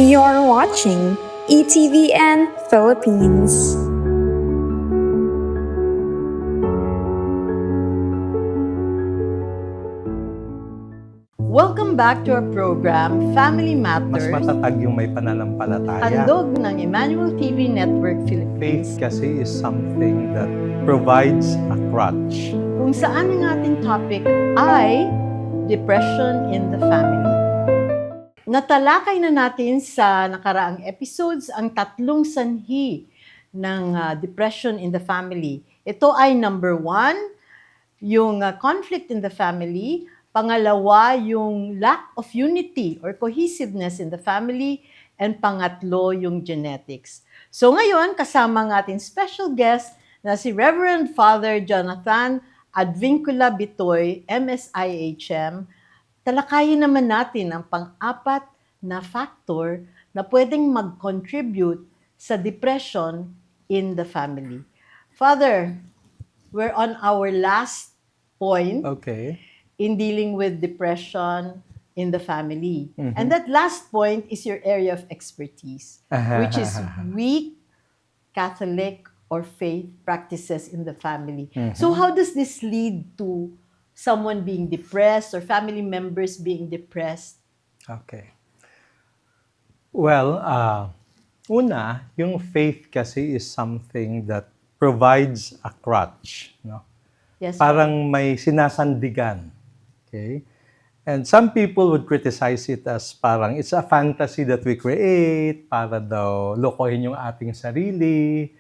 You're watching ETVN Philippines. Welcome back to our program, Family Mas Matters, matatag yung may pananampalataya. handog ng Emmanuel TV Network Faith Philippines, kasi is something that provides a crutch. kung saan ang ating topic ay Depression in the Family. Natalakay na natin sa nakaraang episodes ang tatlong sanhi ng depression in the family. Ito ay number 1, yung conflict in the family. Pangalawa, yung lack of unity or cohesiveness in the family. And pangatlo, yung genetics. So ngayon, kasama ng ating special guest na si Reverend Father Jonathan Advincula Bitoy, MSIHM. Talakayin naman natin ang pang-apat na factor na pwedeng mag-contribute sa depression in the family. Father, we're on our last point Okay. in dealing with depression in the family. Mhm. And that last point is your area of expertise, which is weak Catholic or faith practices in the family. So how does this lead to someone being depressed or family members being depressed? Okay. Well, una, yung faith kasi is something that provides a crutch. No? Yes, Parang may sinasandigan. Okay? And some people would criticize it as parang it's a fantasy that we create para daw lokohin yung ating sarili.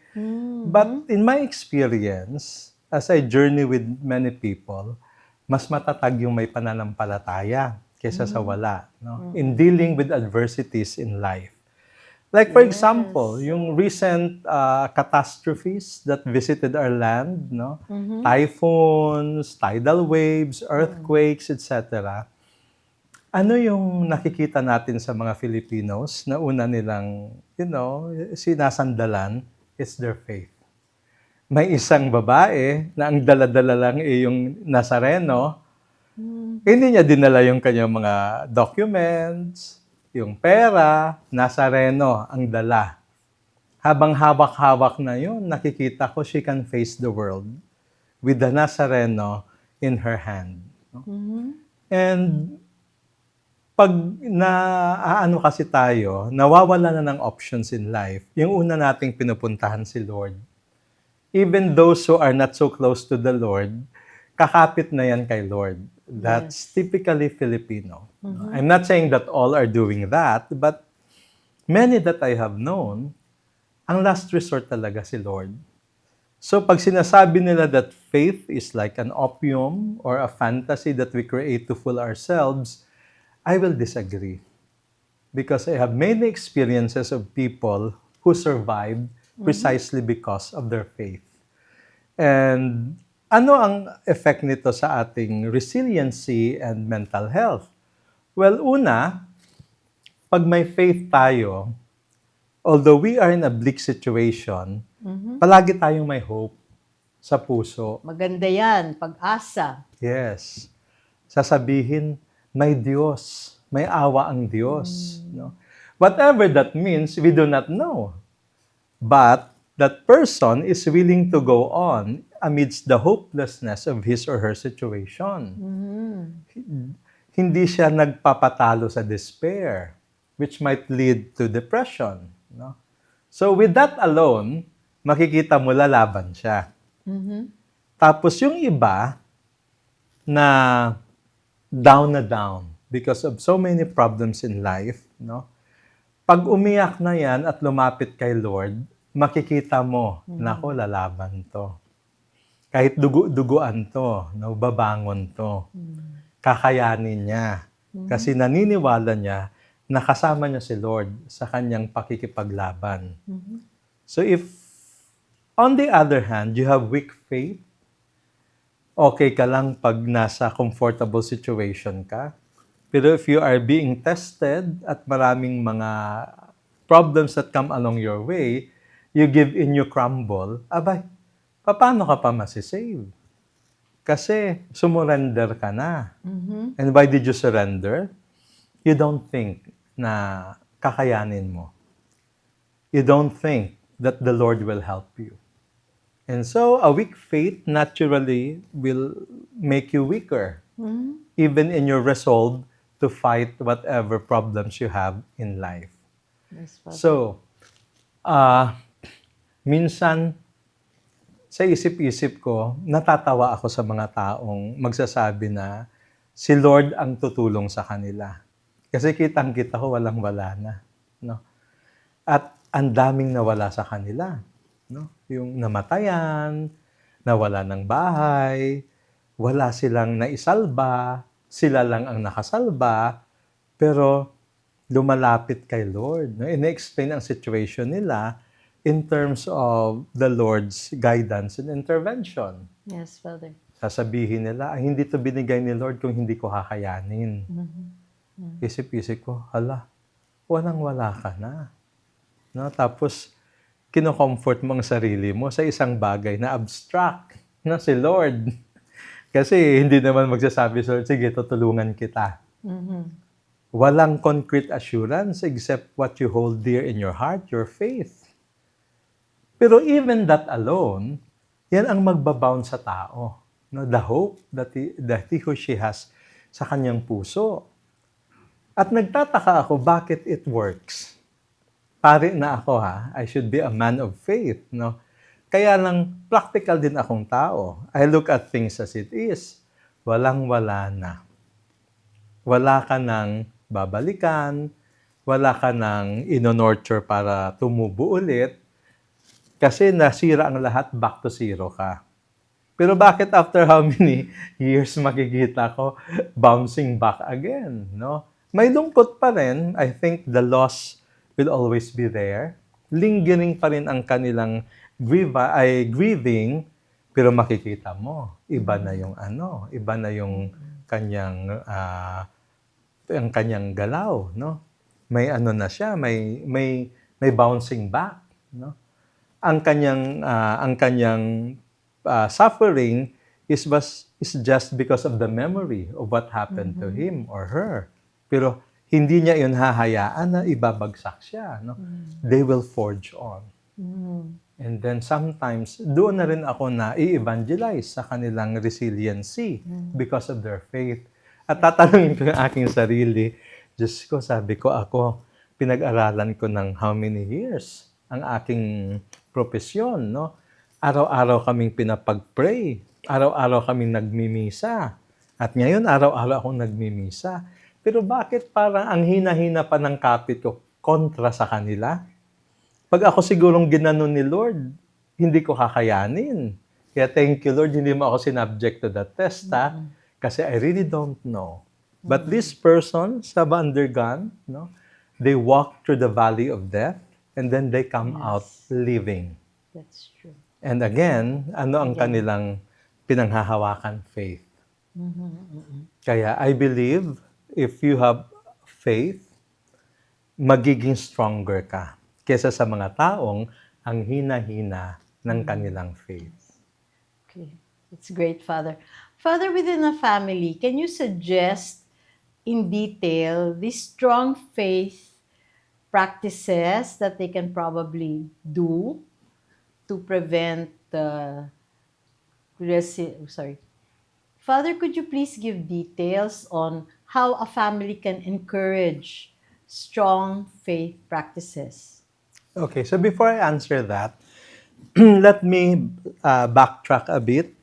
But in my experience, as I journey with many people, mas matatag yung may pananampalataya kaysa sa wala. No? In dealing with adversities in life. Like for example, yung recent catastrophes that visited our land, no? Typhoons, tidal waves, earthquakes, etc. Ano yung nakikita natin sa mga Filipinos na una nilang, sinasandalan is their faith. May isang babae na ang dala-dala lang yung Nazareno, hindi niya dinala yung kanyang mga documents, yung pera, Nazareno ang dala. Habang hawak-hawak na yun, nakikita ko she can face the world with the Nazareno in her hand. And pag naaano kasi tayo, nawawala na ng options in life, yung una nating pinupuntahan si Lord. Even those who are not so close to the Lord, kakapit na yan kay Lord. That's typically Filipino. I'm not saying that all are doing that, but many that I have known, ang last resort talaga si Lord. So pag sinasabi nila that faith is like an opium or a fantasy that we create to fool ourselves, I will disagree. Because I have many experiences of people who survived precisely because of their faith. And ano ang effect nito sa ating resiliency and mental health? Well, una, pag may faith tayo, although we are in a bleak situation, palagi tayong may hope sa puso. Maganda yan, pag-asa. Yes. Sasabihin, may Diyos, may awa ang Diyos. No? Whatever that means, we do not know. But that person is willing to go on amidst the hopelessness of his or her situation. Hindi siya nagpapatalo sa despair, which might lead to depression. No? So with that alone, makikita mo lalaban siya. Tapos yung iba na down because of so many problems in life, no? Pag umiyak na yan at lumapit kay Lord, makikita mo, nako, lalaban to. Kahit duguan to, no, babangon to. Kakayanin niya. Kasi naniniwala niya na kasama niya si Lord sa kanyang pakikipaglaban. So if, on the other hand, you have weak faith, okay ka lang pag nasa comfortable situation ka. Pero if you are being tested at maraming mga problems that come along your way, you give in, you crumble, abay, paano ka pa masisave? Kasi sumurrender ka na. And why did you surrender? You don't think na kakayanin mo. You don't think that the Lord will help you. And so, a weak faith naturally will make you weaker, even in your resolve to fight whatever problems you have in life. Yes, Father. So, minsan, sa isip-isip ko, natatawa ako sa mga taong magsasabi na si Lord ang tutulong sa kanila. Kasi kitang-kita ko walang-wala na. No? At ang daming nawala sa kanila. No? Yung namatayan, nawala ng bahay, wala silang naisalba, sila lang ang nakasalba, pero lumalapit kay Lord. No? Ine-explain ang situation nila in terms of the Lord's guidance and intervention. Yes, Father. Sasabihin nila, ay, hindi to binigay ni Lord kung hindi ko kakayanin. Isip-isip ko, hala, walang-wala ka na. No? Tapos, kino-comfort mo ang sarili mo sa isang bagay na abstract, na si Lord. Kasi hindi naman magsasabi sa Lord, sige, tutulungan kita. Walang concrete assurance except what you hold dear in your heart, your faith. Pero even that alone, yan ang magbabound sa tao. No? The hope that he or she has sa kanyang puso. At nagtataka ako, bakit it works? Pare na ako I should be a man of faith. No? Kaya lang, practical din akong tao. I look at things as it is. Walang-wala na. Wala ka nang babalikan, wala ka nang ino-nurture para tumubo ulit, kasi nasira ang lahat, back to zero ka. Pero bakit after how many years makikita ko bouncing back again? No? May lungkot pa rin. I think the loss will always be there. Lingering pa rin ang kanilang grieving, pero makikita mo, iba na yung iba na yung kanyang ang kanyang galaw, no? May na siya, may bouncing back, no? Ang kanyang suffering is just because of the memory of what happened to him or her. Pero hindi niya yun hahayaan na ibabagsak siya, no? They will forge on. And then sometimes, doon na rin ako na i-evangelize sa kanilang resiliency because of their faith. At tatanungin ko yung aking sarili, Diyos ko, sabi ko ako, pinag-aralan ko ng how many years ang aking propesyon, no? Araw-araw kaming pinapag-pray. Araw-araw kaming nagmimisa. At ngayon, araw-araw akong nagmimisa. Pero bakit parang ang hina-hina pa ng kapit ko kontra sa kanila? Pag ako sigurong ginanon ni Lord, hindi ko kakayanin. Kaya thank you, Lord, hindi mo ako sinubject to that test, kasi I really don't know. But these persons have undergone, no? They walk through the valley of death, and then they come out living. That's true. And again, ano ang kanilang pinanghahawakan? Faith. Kaya I believe, if you have faith, magiging stronger ka kesa sa mga taong ang hina-hina ng kanilang faith. Okay. It's great, Father. Father, within a family, can you suggest in detail the strong faith practices that they can probably do to prevent Father, could you please give details on how a family can encourage strong faith practices? Okay, so before I answer that, let me backtrack a bit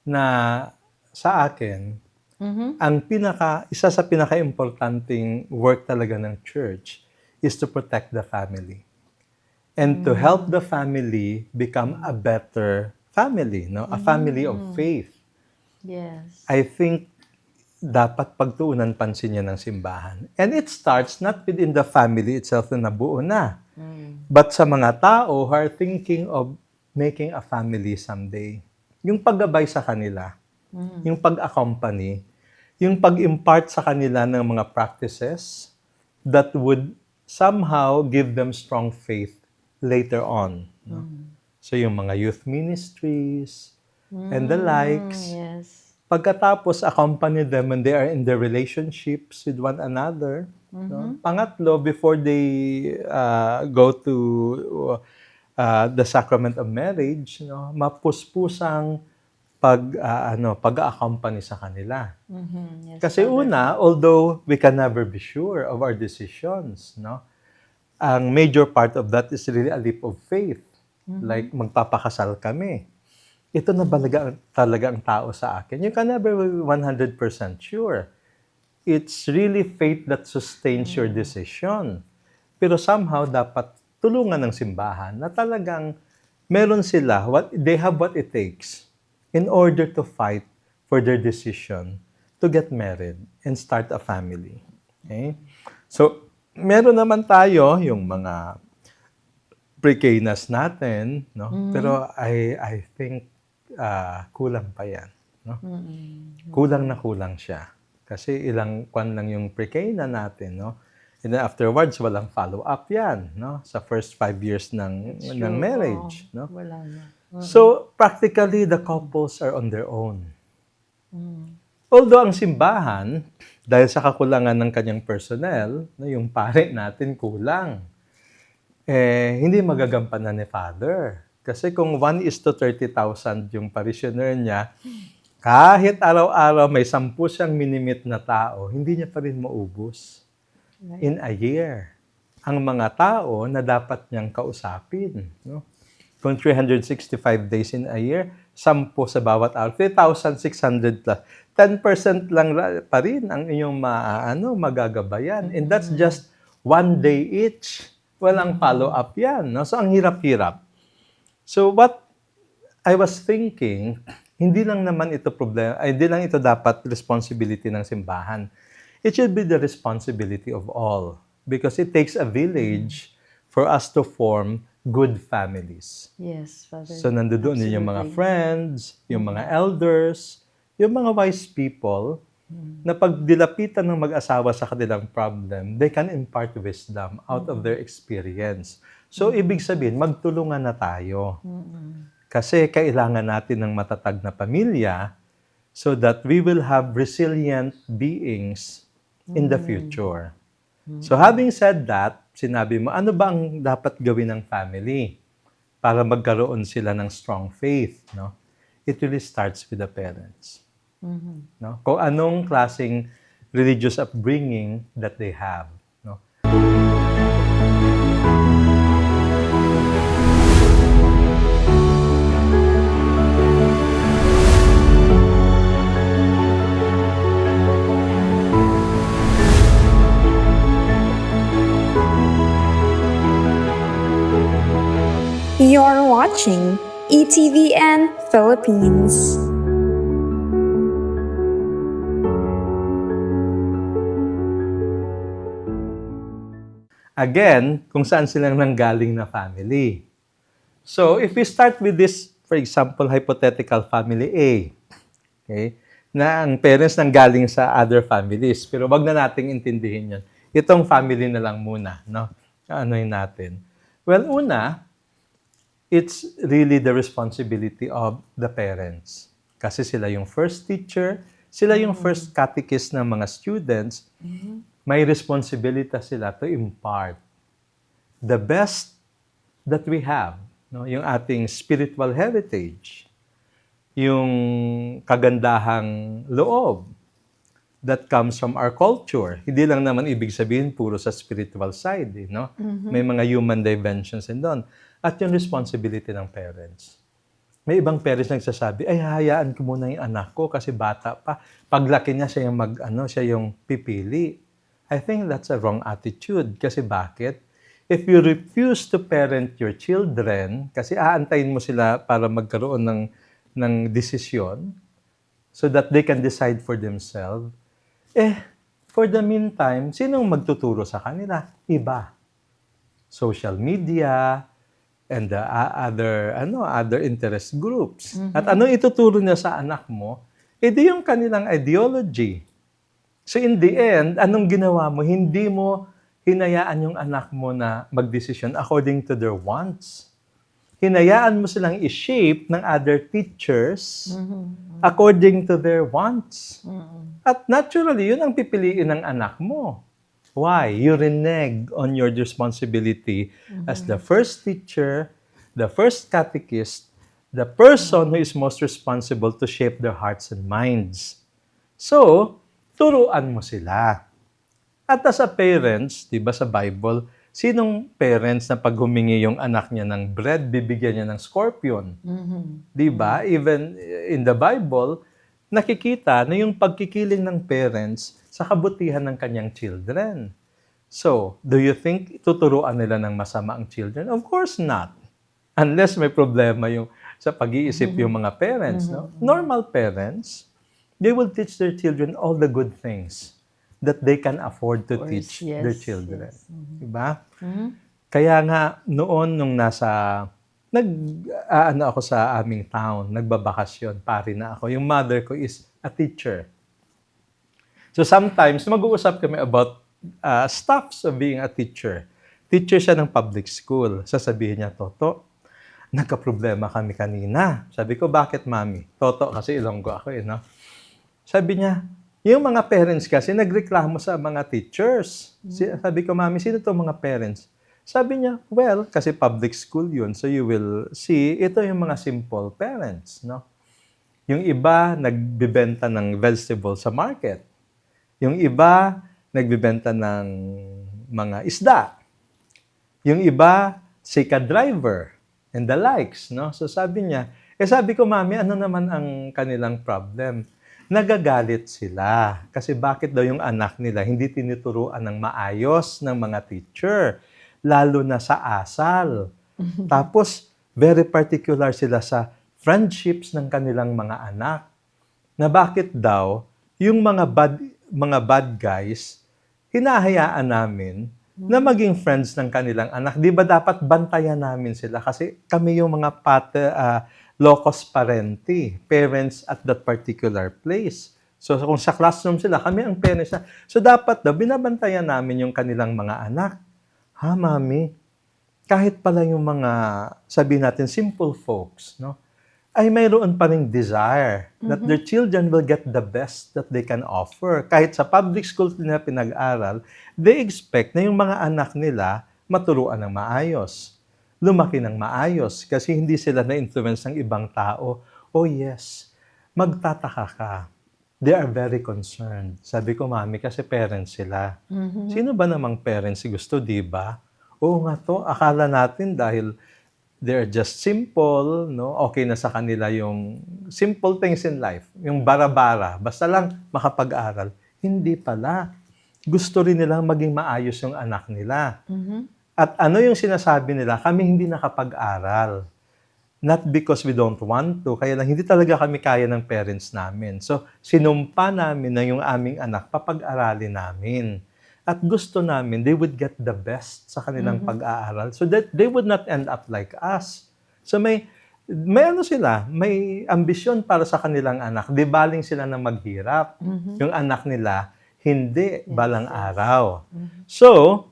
na sa akin, isa sa pinaka-importanting work talaga ng church is to protect the family. And to help the family become a better family, no? A family of faith. Yes. I think dapat pagtuunan pansin niya ng simbahan. And it starts not within the family itself na nabuo na, but sa mga tao who are thinking of making a family someday. Yung paggabay sa kanila, yung pag-accompany, yung pag-impart sa kanila ng mga practices that would somehow give them strong faith later on. No? So yung mga youth ministries and the likes, Yes. pagkatapos accompany them when they are in their relationships with one another, No? Pangatlo, before they go to the sacrament of marriage, no, mapuspusang pag-accompany sa kanila. Yes, Kasi Father. una, although we can never be sure of our decisions, no, ang major part of that is really a leap of faith. Like magpapakasal kami. Ito na talaga ang tao sa akin. You can never be 100% sure. It's really faith that sustains your decision. Pero somehow, dapat tulungan ng simbahan na talagang meron sila, they have what it takes in order to fight for their decision to get married and start a family. Okay? So, meron naman tayo yung mga prekenas natin, no? Pero I think kulang pa yan, no? Kulang na kulang siya. Kasi ilang kwan lang yung prekena natin, no? And then afterwards, walang follow-up yan, no? Sa first 5 years ng marriage, no? Wala na. So, practically, the couples are on their own. Although ang simbahan, dahil sa kakulangan ng kanyang personnel, no, yung pare natin kulang, hindi magagampanan ni Father. Kasi kung 1:30,000 yung parishioner niya, kahit araw-araw may 10 siyang minimit na tao, hindi niya pa rin maubos in a year ang mga tao na dapat niyang kausapin. No? Kung 365 days in a year, 10 sa bawat araw, 3,600 plus. 10% lang pa rin ang inyong magagabayan. And that's just 1 day each. Walang follow-up yan. No? So, ang hirap-hirap. So, what I was thinking, hindi lang naman ito problema, hindi lang ito dapat responsibility ng simbahan. It should be the responsibility of all. Because it takes a village for us to form good families. Yes, Father. So, nandoon din yung mga friends, yung mga elders, yung mga wise people, na pag dilapitan ng mag-asawa sa kanilang problem, they can impart wisdom out of their experience. So, ibig sabihin, magtulungan na tayo. Kasi kailangan natin ng matatag na pamilya so that we will have resilient beings in the future. So, having said that, sinabi mo, ano ba ang dapat gawin ng family para magkaroon sila ng strong faith? No? It really starts with the parents. No? Kung anong klaseng religious upbringing that they have. No? You're watching ETVN Philippines. Again, kung saan silang nanggaling na family. So, if we start with this, for example, hypothetical family A, okay, na ang parents nanggaling sa other families, pero wag na nating intindihin yun. Itong family na lang muna, no? Ano'y natin. Well, una, it's really the responsibility of the parents. Kasi sila yung first teacher, sila yung first catechist ng mga students, may responsibility sila to impart the best that we have, no? Yung ating spiritual heritage, yung kagandahang loob that comes from our culture. Hindi lang naman ibig sabihin puro sa spiritual side, no? May mga human dimensions din doon. At yung responsibility ng parents. May ibang parents nagsasabi, ay hayaan ko muna yung anak ko kasi bata pa. Paglaki niya siya yung siya yung pipili. I think that's a wrong attitude. Kasi bakit? If you refuse to parent your children, kasi aantayin mo sila para magkaroon ng desisyon so that they can decide for themselves, for the meantime, sinong magtuturo sa kanila? Iba. Social media, and the other interest groups. At ano ituturo niya sa anak mo? Di yung kanilang ideology. So in the end, anong ginawa mo? Hindi mo hinayaan yung anak mo na magdesisyon according to their wants. Hinayaan mo silang i-shape ng other teachers according to their wants. At naturally, yun ang pipiliin ng anak mo. Why? You renege on your responsibility as the first teacher, the first catechist, the person who is most responsible to shape their hearts and minds. So, turuan mo sila. At as a parents, di ba sa Bible, sinong parents na pag humingi yung anak niya ng bread, bibigyan niya ng scorpion? Di ba? Even in the Bible, nakikita na yung pagkikiling ng parents sa kabutihan ng kanyang children. So, do you think tuturuan nila ng masama ang children? Of course not. Unless may problema yung sa pag-iisip yung mga parents. No? Normal parents, they will teach their children all the good things that they can afford to teach their children. Diba? Kaya nga, noon nung ako sa aming town, nagbabakasyon, pari na ako. Yung mother ko is a teacher. So sometimes, mag-uusap kami about stuffs of being a teacher. Teacher siya ng public school. Sasabihin niya, Toto, nagka-problema kami kanina. Sabi ko, bakit mami? Toto, kasi Ilonggo ako no? Sabi niya, yung mga parents kasi nagreklamo sa mga teachers. Sabi ko, mami, sino to mga parents? Sabi niya, well, kasi public school yun, so you will see, ito yung mga simple parents, no? Yung iba, nagbibenta ng vegetables sa market. Yung iba, nagbibenta ng mga isda. Yung iba, sika driver, and the likes, no? So sabi niya, sabi ko, mami, ano naman ang kanilang problem? Nagagalit sila. Kasi bakit daw yung anak nila hindi tinuturuan ng maayos ng mga teacher, lalo na sa asal. Tapos, very particular sila sa friendships ng kanilang mga anak. Na bakit daw, yung mga bad guys, hinahayaan namin na maging friends ng kanilang anak. Di ba dapat bantayan namin sila? Kasi kami yung mga locus parenti, parents at that particular place. So kung sa classroom sila, kami ang parents na. So dapat daw, binabantayan namin yung kanilang mga anak. Ha, mami? Kahit pala yung mga, sabihin natin, simple folks, no? Ay mayroon pa ring desire that their children will get the best that they can offer. Kahit sa public school nila pinag-aral, they expect na yung mga anak nila maturuan ng maayos. Lumaki ng maayos kasi hindi sila na-influence ng ibang tao. Oh yes, magtataka ka. They are very concerned. Sabi ko, mami, kasi parents sila. Sino ba namang parents si gusto, di ba? Oo nga to, akala natin dahil they're just simple, no? Okay na sa kanila yung simple things in life. Yung bara-bara, basta lang makapag-aral. Hindi pala. Gusto rin nilang maging maayos yung anak nila. At ano yung sinasabi nila? Kami hindi nakapag-aral. Not because we don't want to, kaya lang hindi talaga kami kaya ng parents namin. So, sinumpa namin na yung aming anak, papag-aralin namin. At gusto namin, they would get the best sa kanilang pag-aaral so that they would not end up like us. So, may ano sila, may ambisyon para sa kanilang anak. Di baling sila na maghirap. Yung anak nila, hindi balang araw. So,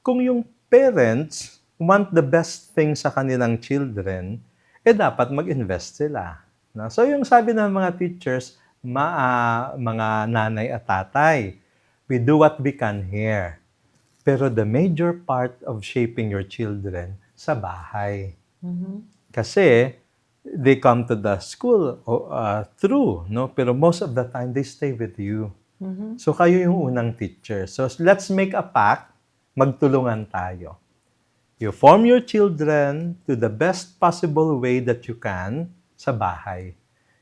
kung yung parents want the best thing sa kanilang children, dapat mag-invest sila. No? So, yung sabi ng mga teachers, mga nanay at tatay, we do what we can here. Pero the major part of shaping your children, sa bahay. Kasi, they come to the school through, no? Pero most of the time, they stay with you. So, kayo yung unang teacher. So, let's make a pact, magtulungan tayo. You form your children to the best possible way that you can sa bahay.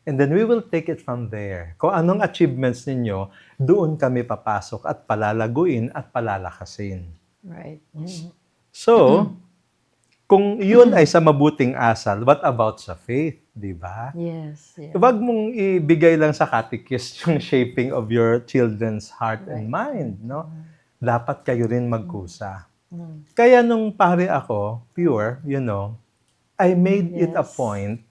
And then we will take it from there. Kung anong achievements ninyo, doon kami papasok at palalaguin at palalakasin. Right. So, kung yun ay sa mabuting asal, what about sa faith? Di ba? Yes. Huwag mong ibigay lang sa catechist yung shaping of your children's heart and mind. No? Dapat kayo rin magkusa. Kaya nung pare ako, pure, I made it a point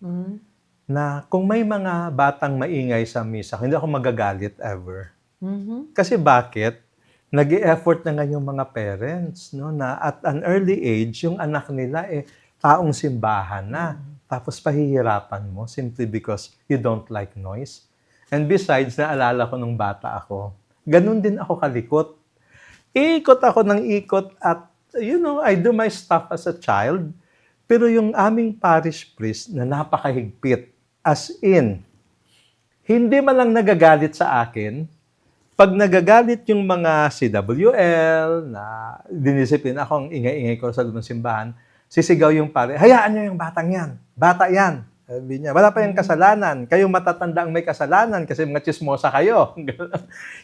na kung may mga batang maingay sa misa, hindi ako magagalit ever. Kasi bakit? Nag-e-effort na nga yung mga parents, no, na at an early age, yung anak nila taong simbahan na. Tapos pahihirapan mo simply because you don't like noise. And besides, naalala ko nung bata ako, ganun din ako kalikot. Ikot ako ng ikot at, I do my stuff as a child. Pero yung aming parish priest na napakahigpit, as in, hindi man lang nagagalit sa akin. Pag nagagalit yung mga CWL na dinisiplin ako, ang ingay-ingay ko sa loob ng simbahan, sisigaw yung pare, hayaan nyo yung batang yan. Bata yan. Sabi niya, wala pa yung kasalanan. Kayong matatanda ang may kasalanan kasi mga chismosa kayo.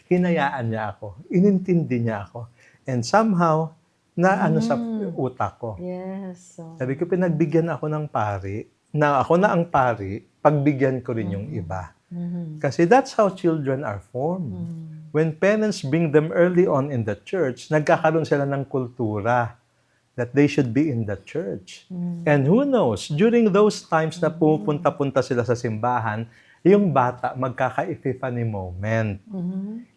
Hinayaan niya ako. Inintindi niya ako. And somehow, na ano sa utak ko. Yes. So, Sabi ko, pinagbigyan ako ng pari, na ako na ang pari, pagbigyan ko rin yung iba. Kasi that's how children are formed. When parents bring them early on in the church, nagkakaroon sila ng kultura that they should be in the church. And who knows, during those times na pupunta-punta sila sa simbahan, yung bata magkaka-epiphany moment.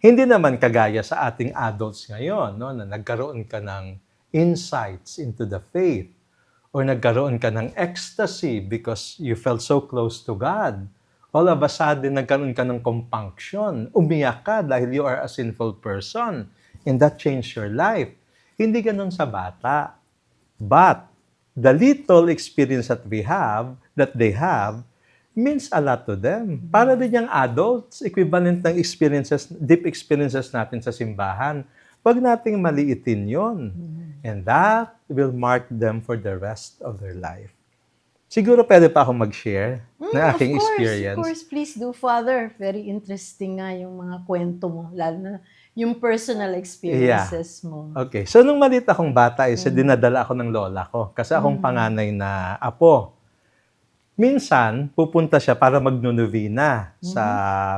Hindi naman kagaya sa ating adults ngayon, no, na nagkaroon ka ng insights into the faith or nagkaroon ka ng ecstasy because you felt so close to God. All of a sudden, nagkaroon ka ng compunction. Umiyak ka dahil you are a sinful person. And that changed your life. Hindi ganun sa bata. But the little experience that they have, means a lot to them. Para din yung adults, equivalent ng experiences, deep experiences natin sa simbahan. Huwag nating maliitin yon. And that will mark them for the rest of their life. Siguro pwede pa akong mag-share ng aking experience. Of course, please do, Father. Very interesting nga yung mga kwento mo, lalo na yung personal experiences mo. Okay. So, nung maliit akong bata, dinadala ako ng lola ko. Kasi akong panganay na apo. Minsan, pupunta siya para magnunovena sa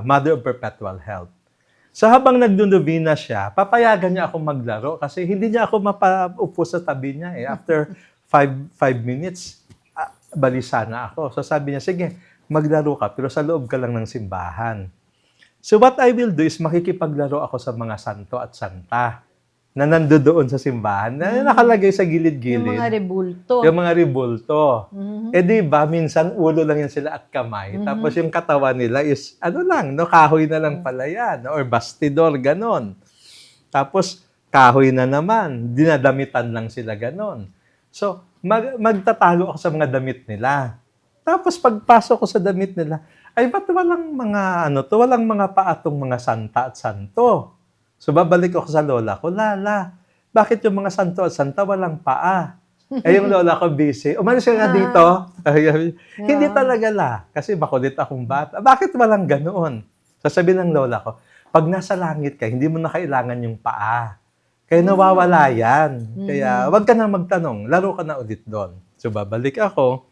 Mother of Perpetual Health. So habang nagnunovena siya, papayagan niya akong maglaro kasi hindi niya ako mapaupo sa tabi niya. After 5 minutes, balisa na ako. So sabi niya, sige, maglaro ka pero sa loob ka lang ng simbahan. So what I will do is makikipaglaro ako sa mga santo at santa na nandoon sa simbahan, na nakalagay sa gilid-gilid. Yung mga rebulto. Yung mga rebulto. Eh di ba, minsan ulo lang yan sila at kamay. Tapos yung katawan nila is, kahoy na lang pala yan. Or bastidor, ganon. Tapos, kahoy na naman. Dinadamitan lang sila ganon. So, magtatalo ako sa mga damit nila. Tapos, pagpasok ko sa damit nila, ay ba't walang mga paatong mga santa at santo? So, babalik ako sa lola ko, Lala, bakit yung mga santo at santa walang paa? Yung lola ko busy. Umalis ka nga dito. Hindi talaga kasi makulit akong bata. Bakit walang ganoon? Sasabihin ng lola ko, pag nasa langit ka, hindi mo na kailangan yung paa. Kaya nawawala yan. Kaya wag ka na magtanong, laro ka na ulit doon. So, babalik ako,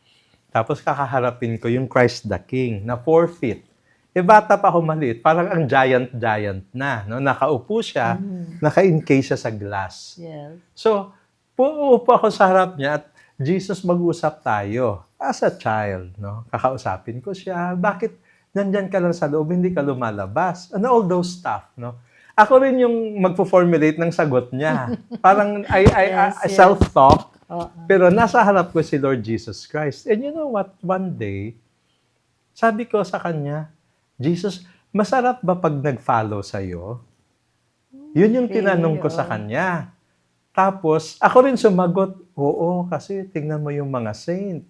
tapos kakaharapin ko yung Christ the King na 4 feet. Bata pa ako maliit, parang ang giant na. No? Nakaupo siya, naka-encase siya sa glass. Yes. So, uupo ako sa harap niya at Jesus, mag-usap tayo. As a child, no? Kakausapin ko siya. Bakit nandyan ka lang sa loob, hindi ka lumalabas? And all those stuff, no? Ako rin yung magpo-formulate ng sagot niya. Parang Yes. self-talk. Oo. Pero nasa harap ko si Lord Jesus Christ. And you know what? One day, sabi ko sa kanya, Jesus, masarap ba pag nag-follow sa'yo? Yun yung tinanong ko sa kanya. Tapos, ako rin sumagot, oo, kasi tingnan mo yung mga saint.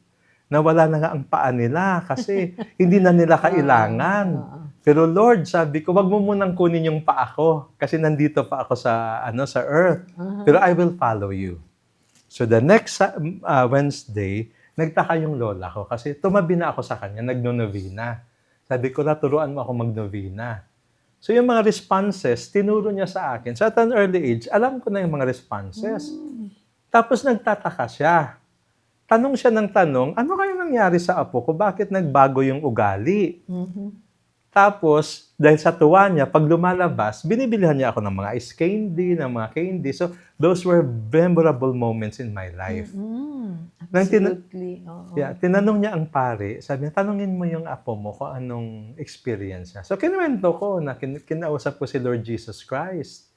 Nawala na nga ang paa nila kasi hindi na nila kailangan. Pero Lord, sabi ko, wag mo munang kunin yung paa ko kasi nandito pa ako sa earth. Pero I will follow you. So the next Wednesday, nagtaka yung lola ko kasi tumabi na ako sa kanya, nagno-novena. Sabi ko, naturuan mo ako mag-novena. So yung mga responses, tinuro niya sa akin. So at an early age, alam ko na yung mga responses. Tapos nagtataka siya. Tanong siya ng tanong, ano kaya nangyari sa apo ko? Bakit nagbago yung ugali? Tapos, dahil sa tuwa niya, pag lumalabas, binibilihan niya ako ng mga ice candy, ng mga candy. So, those were memorable moments in my life. Absolutely. Oo. Yeah, tinanong niya ang pare, sabi niya, tanungin mo yung apo mo kung anong experience niya. So, kinuwento ko na kinausap ko si Lord Jesus Christ.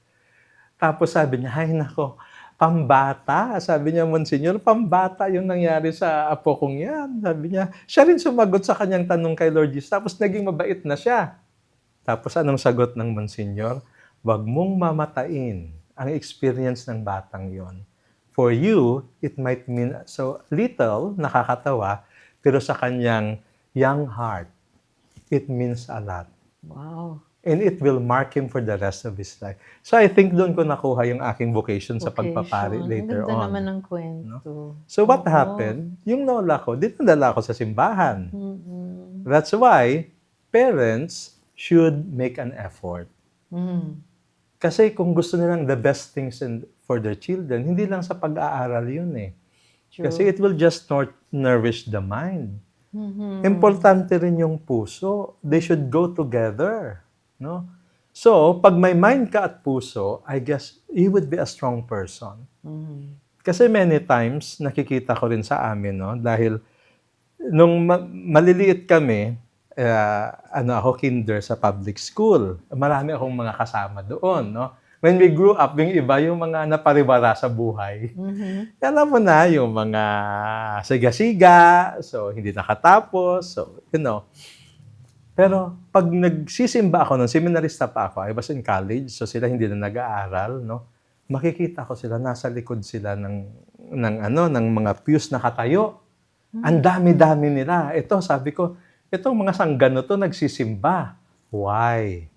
Tapos sabi niya, ay nako, pambata. Sabi niya, Monsignor, pambata yung nangyari sa apo kong yan. Sabi niya, siya rin sumagot sa kanyang tanong kay Lord Jesus. Tapos naging mabait na siya. Tapos anong sagot ng Monsignor? Wag mong mamatain ang experience ng batang yon. For you, it might mean so little, nakakatawa, pero sa kanyang young heart, it means a lot. Wow. And it will mark him for the rest of his life. So I think doon ko nakuha yung aking vocation sa pagpapari Vocation. later Ang ganda on. naman ng kwento. So what Oo. happened? Yung lola ko, dinadala ko sa simbahan. Mm-mm. That's why parents should make an effort. Mm. Kasi kung gusto nilang the best things for their children, hindi lang sa pag-aaral yun eh. True. Kasi it will just nourish the mind. Mhm. Importante rin yung puso. They should go together. No? So, pag may mind ka at puso, I guess you would be a strong person. Mhm. Kasi many times, nakikita ko rin sa amin, no? Dahil nung maliliit kami, ako kinder sa public school. Marami akong mga kasama doon, no? When we grew up, yung iba, yung mga naparibara sa buhay. Mhm. Alam mo na, yung mga siga-siga, so hindi nakatapos, so, you know. Pero pag nagsisimba ako, nung seminarista pa ako, I was in college, so sila hindi na nag-aaral, no? Makikita ko sila, nasa likod sila ng mga pews na katayo. Ang dami-dami nila. Ito, sabi ko, itong mga sanggano to nagsisimba. Why?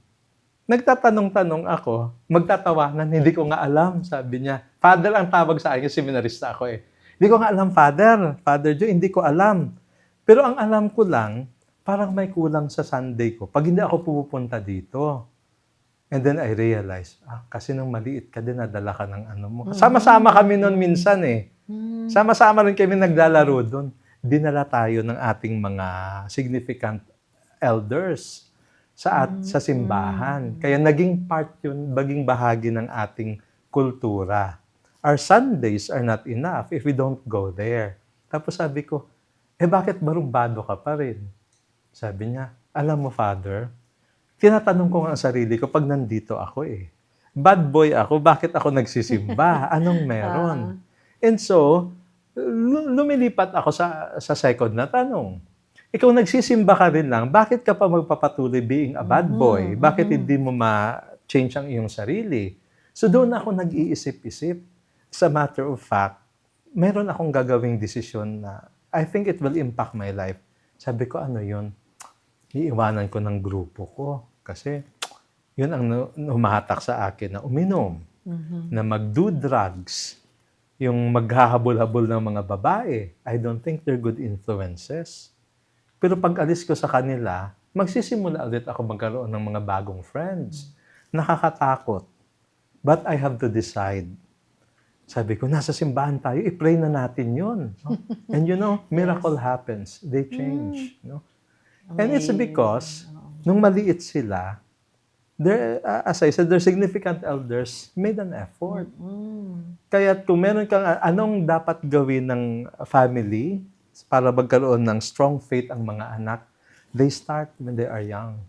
Nagtatanong-tanong ako, magtatawanan, hindi ko nga alam, sabi niya. Father ang tawag sa akin, seminarista ako eh. Hindi ko nga alam, Father Joe, hindi ko alam. Pero ang alam ko lang, parang may kulang sa Sunday ko pag hindi ako pupunta dito. And then I realized, kasi nung maliit ka din, nadala ka ng ano mo. Sama-sama kami noon minsan eh. Sama-sama rin kami naglalaro doon. Dinala tayo ng ating mga significant elders sa simbahan. Kaya naging part yun, naging bahagi ng ating kultura. Our Sundays are not enough if we don't go there. Tapos sabi ko, bakit barumbado ka pa rin? Sabi niya, alam mo, Father, tinatanong ko nga ang sarili ko pag nandito ako eh. Bad boy ako, bakit ako nagsisimba? Anong meron? And so, lumilipat ako sa second na tanong. Ikaw nagsisimba ka rin lang, bakit ka pa magpapatuloy being a bad boy? Bakit hindi mo ma-change ang iyong sarili? So doon ako nag-iisip-isip. As a matter of fact, meron akong gagawing desisyon na I think it will impact my life. Sabi ko, ano yun? Iiwanan ko ng grupo ko. Kasi yun ang humahatak sa akin na uminom, na mag-do drugs, yung maghahabol-habol ng mga babae. I don't think they're good influences. Pero pag alis ko sa kanila, magsisimula ulit ako magkaroon ng mga bagong friends. Nakakatakot. But I have to decide. Sabi ko, nasa simbahan tayo, i-pray na natin yun. No? And you know, miracle happens. They change. No? And it's because, nung maliit sila, as I said, their significant elders made an effort. Kaya kung meron kang anong dapat gawin ng family para magkaroon ng strong faith ang mga anak, they start when they are young.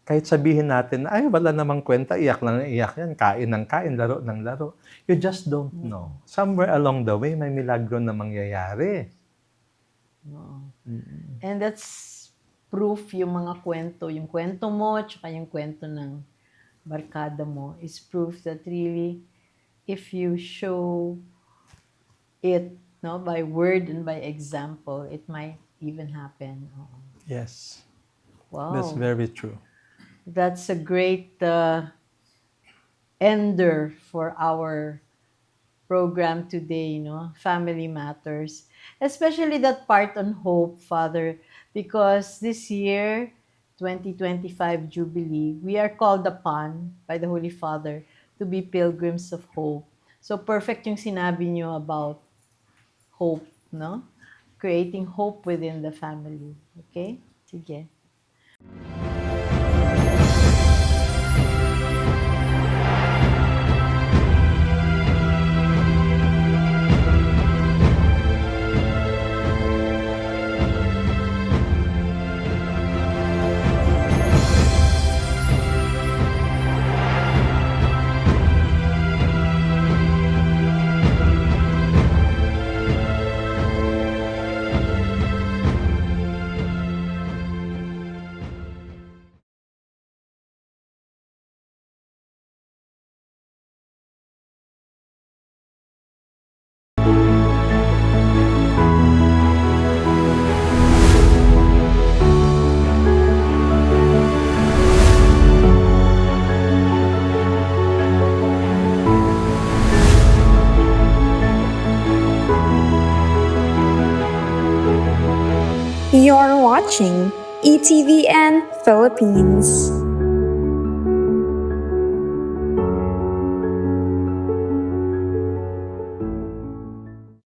Kahit sabihin natin, ay, wala namang kwenta, iyak lang iyak yan, kain ng kain, laro ng laro. You just don't know. Somewhere along the way, may milagro na mangyayari. And that's proof yung mga kwento. Yung kwento mo, tsaka yung kwento ng barkada mo is proof that really, if you show it by word and by example, it might even happen. Yes. Wow. That's very true. That's a great ender for our program today, Family Matters. Especially that part on hope, Father, because this year, 2025 Jubilee, we are called upon by the Holy Father to be pilgrims of hope. So perfect yung sinabi niyo about hope, no? Creating hope within the family. Okay? Sige. You're watching ETVN Philippines.